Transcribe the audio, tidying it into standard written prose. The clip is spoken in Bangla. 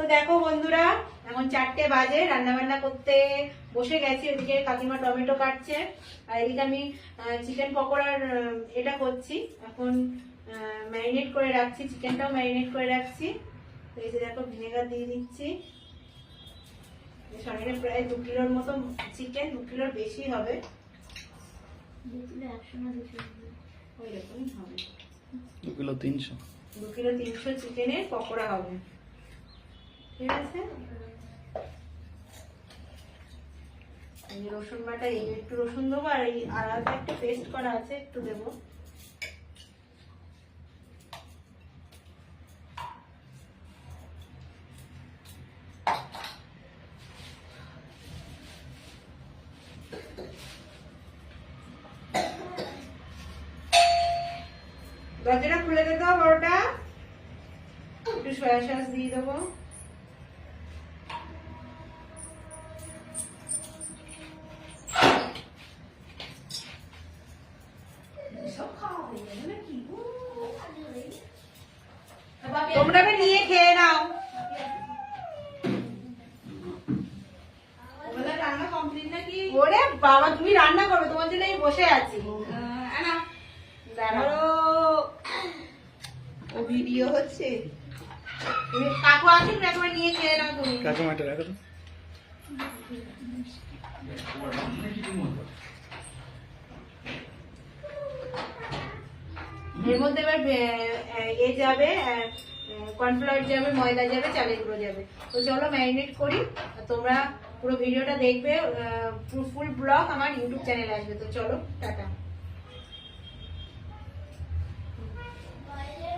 তো দেখো বন্ধুরা, এখন 4টে বাজে, রান্না বান্না করতে বসে গেছি। ওদিকে কাকিমা টমেটো কাটছে, আর এদিকে আমি চিকেন পকোড়ার এটা করছি। এখন ম্যারিনেট করে রাখছি, চিকেনটাও ম্যারিনেট করে রাখছি। তো এই যে দেখো, ভিনেগার দিয়ে দিচ্ছি। সঙ্গে প্রায় 2 কিলোর মতো চিকেন, 2 কিলোর বেশি হবে, ওই রকমই হবে। 2 কিলো 300, 2 কিলো 300 চিকেনের পকোড়া হবে। ঠিক আছে, এই রসুন বাটা, এই একটু রসুন দেবো, আর এই আলাদা একটা পেস্ট করা আছে, একটু দেবো। দরজাটা খুলে দিতে হবে, বড়টা একটু সয়া সস দিয়ে দেবো। তোমরা নিয়ে খেয়ে নাও। রান্না কমপ্লিট নাকি? ওরে বাবা, তুমি রান্না করবে, তোমার জন্য আমি বসে আছি। ভিডিও হচ্ছে, কাকু আসুন না, একবার নিয়ে খেয়ে নাও তুমি। কাকিমাটা রাখো তো। এর মধ্যে এবার এ যাবে, কর্নফ্লাওয়ার যাবে, ময়দা যাবে, চালের গুঁড়ো যাবে। তো চলো ম্যারিনেট করি। তোমরা পুরো ভিডিওটা দেখবে, ফুল ব্লগ আমার ইউটিউব চ্যানেলে আসবে। তো চলো, টাটা।